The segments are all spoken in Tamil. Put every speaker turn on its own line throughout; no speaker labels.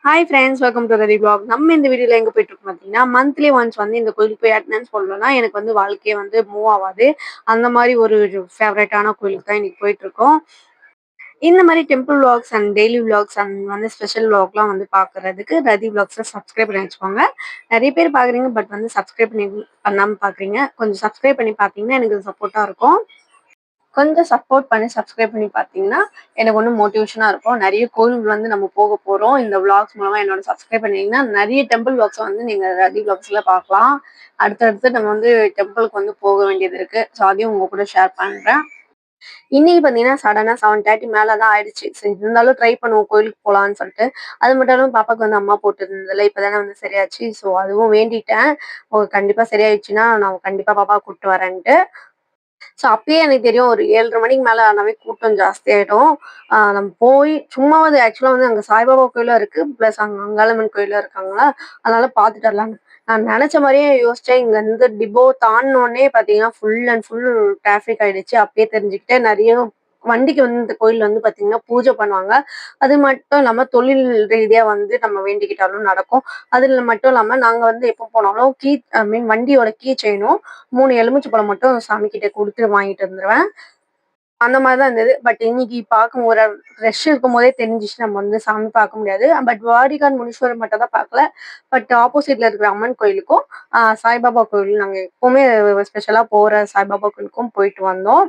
Hi friends, welcome to Rati vlog. நம்ம இந்த வீடியோல எங்க போயிட்டு இருக்கோம் பார்த்தீங்கன்னா, மந்த்லி ஒன்ஸ் வந்து இந்த கோயிலுக்கு போய் அட்டெண்டன்ஸ் போடலன்னா எனக்கு வந்து வாழ்க்கையே வந்து மூவ் ஆகாது. அந்த மாதிரி ஒரு ஃபேவரட்டான கோயிலுக்கு தான் இன்னைக்கு போயிட்டு இருக்கோம். இந்த மாதிரி temple vlogs and daily vlogs and வந்து ஸ்பெஷல் vlogலாம் வந்து பார்க்கறதுக்கு ரதி vlogsஸை சப்ஸ்கிரைப் பண்ணி வச்சுக்கோங்க. நிறைய பேர் பார்க்குறீங்க, பட் வந்து சப்ஸ்கிரைப் பண்ணாமல் பார்க்குறீங்க. கொஞ்சம் சப்ஸ்கிரைப் பண்ணி பார்த்தீங்கன்னா எனக்கு சப்போர்ட்டாக இருக்கும். கொஞ்சம் சப்போர்ட் பண்ணி சப்ஸ்கிரைப் பண்ணி பார்த்தீங்கன்னா எனக்கு ஒன்றும் மோட்டிவேஷனாக இருக்கும். நிறைய கோயில் வந்து நம்ம போக போகிறோம். இந்த விளாக்ஸ் மூலமாக என்னோட சப்ஸ்கிரைப் பண்ணிங்கன்னா நிறைய டெம்பிள் விளாக்ஸை வந்து நீங்கள் ரதி விளாக்ஸில் பார்க்கலாம். அடுத்தடுத்து நம்ம வந்து டெம்பிளுக்கு வந்து போக வேண்டியது இருக்குது. ஸோ அதையும் உங்கள் கூட ஷேர் பண்ணுறேன். இன்னைக்கு பார்த்தீங்கன்னா சடனாக 7:30 மேலே தான் ஆயிடுச்சு. சரி இருந்தாலும் ட்ரை பண்ணுவோம் கோயிலுக்கு போகலான்னு சொல்லிட்டு. அது மட்டும் இல்லாமல் பாப்பாவுக்கு வந்து அம்மா போட்டு இருந்ததில்ல, இப்போ தானே வந்து சரியாச்சு. ஸோ அதுவும் வேண்டிட்டேன். கண்டிப்பாக சரியாயிடுச்சுன்னா நான் கண்டிப்பாக பாப்பா கூப்பிட்டு வரேன்ட்டு. ஸோ அப்பயே எனக்கு தெரியும் ஒரு 7:30 மணிக்கு மேல ஆனாவே கூட்டம் ஜாஸ்தியாயிடும். நம்ம போய் சும்மாவாது ஆக்சுவலா வந்து அங்க சாய்பாபா கோயிலும் இருக்கு. பிளஸ் அங்க அங்காளம்மன் கோயிலும் இருக்காங்களா, அதனால பார்த்துட்டு வரலான்னு. நான் நெனச்ச மாரியே யோசிச்சேன். இங்க இருந்து டிப்போ தாண்டுனோனே பார்த்தீங்கன்னா, ஃபுல் அண்ட் ஃபுல் டிராஃபிக் ஆயிடுச்சு. அப்பயே தெரிஞ்சுக்கிட்டேன். நெறைய வண்டிக்கு வந்து இந்த கோயில்ல வந்து பார்த்தீங்கன்னா, பூஜை பண்ணுவாங்க. அது மட்டும் இல்லாம தொழில் ரீதியா வந்து நம்ம வேண்டிக்கிட்டாலும் நடக்கும். அதுல மட்டும் இல்லாம நாங்க வந்து எப்போ போனாலும் ஐ மீன் வண்டியோட கீ செயினும் 3 எலுமிச்சை பழம் மட்டும் சாமி கிட்ட குடுத்து வாங்கிட்டு வந்துருவேன். அந்த மாரி தான் இருந்தது. பட் இன்னைக்கு பார்க்கும் ஒரு ரஷ் இருக்கும்போதே தெரிஞ்சுச்சு நம்ம வந்து சாமி பார்க்க முடியாது. பட் வாடிகான் முனீஸ்வரர் மட்டும் தான் பார்க்கல. பட் ஆப்போசிட்ல இருக்கிற அம்மன் கோயிலுக்கும், சாய்பாபா கோயில் நாங்க எப்பவுமே ஸ்பெஷலா போற சாய்பாபா கோயிலுக்கும் போயிட்டு வந்தோம்.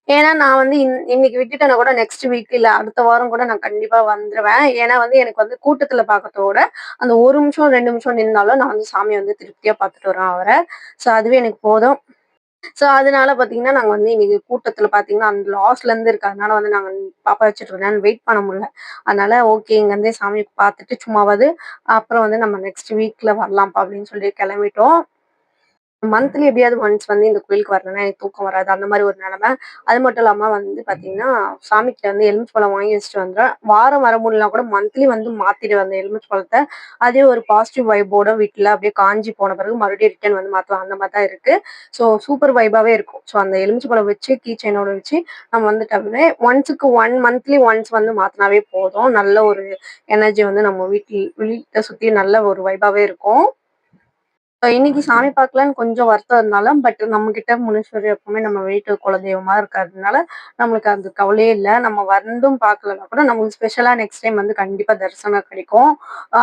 ஏன்னா நான் வந்து இன்னைக்கு விட்டுட்டேன்னா கூட நெக்ஸ்ட் வீக் இல்ல அடுத்த வாரம் கூட நான் கண்டிப்பா வந்துருவேன். ஏன்னா வந்து எனக்கு வந்து கூட்டத்துல பார்க்கறத விட, அந்த 1 நிமிஷம் 2 நிமிஷம் நின்னாலும் நான் வந்து சாமிய வந்து திருப்தியா பார்த்துட்டு வருவேன் அவர. ஸோ அதுவே எனக்கு போதும். ஸோ அதனால பார்த்தீங்கன்னா, நாங்க வந்து இன்னைக்கு கூட்டத்துல பார்த்தீங்கன்னா, அந்த லாஸ்ட்ல இருந்து இருக்கறதுனால வந்து நாங்க பாப்பா வச்சுட்டு இருந்தேன். வெயிட் பண்ண முடியல. அதனால ஓகே இங்கருந்தே சாமி பார்த்துட்டு சும்மாவாது அப்புறம் வந்து நம்ம நெக்ஸ்ட் வீக்ல வரலாம்ப்பா அப்படின்னு சொல்லி கிளம்பிட்டோம். மந்த்லி எப்படியாவது ஒன்ஸ் வந்து இந்த கோயிலுக்கு வரலன்னா எனக்கு தூக்கம் வராது. அந்த மாரி ஒரு நிலைமை. அது மட்டும் இல்லாம வந்து பார்த்தீங்கன்னா, சாமிகிட்ட வந்து எலுமிச்சம்பழம் வாங்கி வச்சுட்டு வந்துருவேன். வாரம் வர முடியலனா கூட மந்த்லி வந்து மாத்திடுவேன் அந்த எலுமிச்சம்பழத்த. அதே ஒரு பாசிட்டிவ் வைப்போட வீட்ல அப்படியே காஞ்சு போன பிறகு மறுபடியும் ரிட்டர்ன் வந்து மாத்துவேன். அந்த மாரி தான் இருக்கு. ஸோ சூப்பர் வைபாவே இருக்கும். ஸோ அந்த எலுமிச்சம்பழம் வச்சு கீ செயினோட வச்சு நம்ம வந்துட்டாவே ஒன்ஸுக்கு 1 மந்த்லி ஒன்ஸ் வந்து மாத்துனாவே போதும். நல்ல ஒரு எனர்ஜி வந்து நம்ம வீட்ட சுத்தி நல்ல ஒரு வைபாவே இருக்கும். இன்னைக்கு சாமி பார்க்கலான்னு கொஞ்சம் வருத்தம் இருந்தாலும், பட் நம்மகிட்ட முனீஸ்வரர் எப்பவுமே நம்ம வீட்டு குலதெய்வமா இருக்கிறதுனால, நம்மளுக்கு அந்த கவலையே இல்ல. நம்ம வந்தும் பார்க்கலன்னா கூட நமக்கு ஸ்பெஷலா நெக்ஸ்ட் டைம் வந்து கண்டிப்பா தரிசனம் கிடைக்கும்.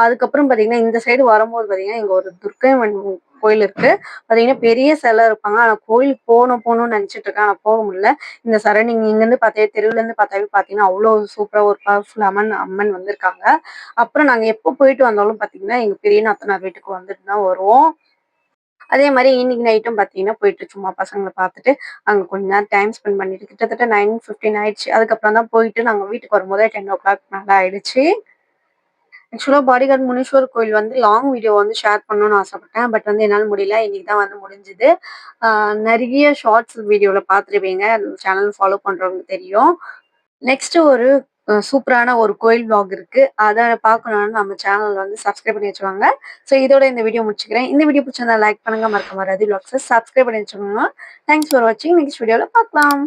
அதுக்கப்புறம் பார்த்தீங்கன்னா, இந்த சைடு வரும்போது பார்த்தீங்கன்னா, இங்க ஒரு துர்க்கை அம்மன் கோயில் இருக்கு. பார்த்தீங்கன்னா, பெரிய சிலை இருப்பாங்க. ஆனா கோயிலுக்கு போணும்னு நெனச்சுட்டு இருக்கேன். ஆனா போக முடியல. இந்த சரௌண்டிங் இங்கருந்து பார்த்தாவே தெருவுலேருந்து பார்த்தாவே பார்த்தீங்கன்னா, அவ்வளோ சூப்பரா ஒரு பவர்ஃபுல் அம்மன் வந்திருக்காங்க. அப்புறம் நாங்க எப்போ போயிட்டு வந்தாலும் பார்த்தீங்கன்னா, எங்க பெரிய நாத்தனார் வீட்டுக்கு வந்துட்டு தான் வருவோம். அதே மாரி இன்னைக்கு நைட்டும் பார்த்தீங்கன்னா, போயிட்டு சும்மா பசங்கள பார்த்துட்டு, அங்க கொஞ்ச நேரம் டைம் ஸ்பெண்ட் பண்ணிட்டு கிட்டத்தட்ட 9:15 ஆயிடுச்சு. அதுக்கப்புறம் தான் போயிட்டு நாங்க வீட்டுக்கு வரும்போதே 10:00 மேல ஆயிடுச்சு. ஆக்சுவலா பாடிகார்ட் முனீஸ்வரர் கோயில் வந்து லாங் வீடியோ வந்து ஷேர் பண்ணணும்னு ஆசைப்பட்டேன். பட் வந்து என்னால முடியல. இன்னைக்கு தான் வந்து முடிஞ்சது. ஆ நெறைய ஷார்ட்ஸ் வீடியோல பார்த்துருப்பீங்க. சேனல் ஃபாலோ பண்றவங்களுக்கு தெரியும். நெக்ஸ்ட் ஒரு சூப்பரான ஒரு கோயில் விளாக் இருக்கு. அத பார்க்கணும்னா நம்ம சேனல் வந்து சப்ஸ்கிரைப் பண்ணி வச்சுக்கோங்க. ஸோ இதோட இந்த வீடியோ முடிச்சுக்கிறேன். இந்த வீடியோ பிடிச்சிருந்தா லைக் பண்ணுங்க. மறக்காம ரதி விளாக்ஸ சப்ஸ்கிரைப் பண்ணி வச்சுக்கோங்க. தேங்க்ஸ் ஃபார் வாட்சிங். நெக்ஸ்ட் வீடியோல பார்க்கலாம்.